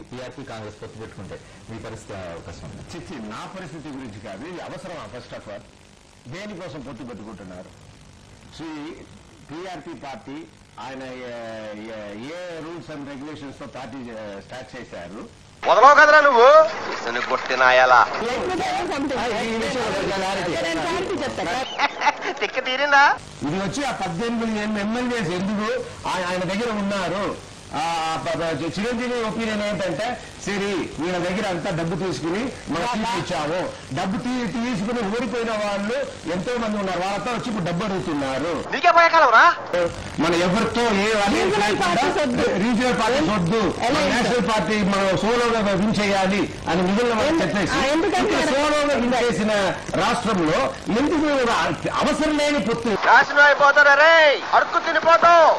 TRP Congress పొత్తు పెట్టుకుంటే మీ పరిస్థితి అవకాశం చిచ్చి నా పరిస్థితి గురించి కాదు, ఇది అవసరమా? ఫస్ట్ ఆఫ్ ఆల్ దేనికోసం పొత్తు పెట్టుకుంటున్నారు? టీఆర్పీ పార్టీ ఆయన ఏ రూల్స్ అండ్ రెగ్యులేషన్స్ తో పార్టీ స్టార్ట్ చేశారు. వదలవు కదరా నువ్వు కొట్టినాయాలా తిక్క తీరిందా? ఇది వచ్చి ఆ 18 ఎమ్మెల్యేస్ ఎందుకు ఆయన దగ్గర ఉన్నారు. చిరంజీవి ఒపీనియన్ ఏంటంటే, సరే వీళ్ళ దగ్గర అంతా డబ్బు తీసుకుని మనం ఇచ్చాము, డబ్బు తీసుకుని ఓడిపోయిన వాళ్ళు ఎంతో మంది ఉన్నారు, వాళ్ళతో వచ్చి ఇప్పుడు డబ్బు అడుగుతున్నారు. నీకే పోయగలవరా? మన ఎవరితో రీజనల్ పార్టీ వద్దు, నేషనల్ పార్టీ మనం సోలోగా విన్ చేయాలి అని మిగిలిన వాళ్ళు చెప్పేసి సోలోగా విన్ చేసిన రాష్ట్రంలో ఎందుకు అవసరం లేని పొత్తు? నాశనం అయిపోతారా రే, అడుక్కు తినిపోతావు.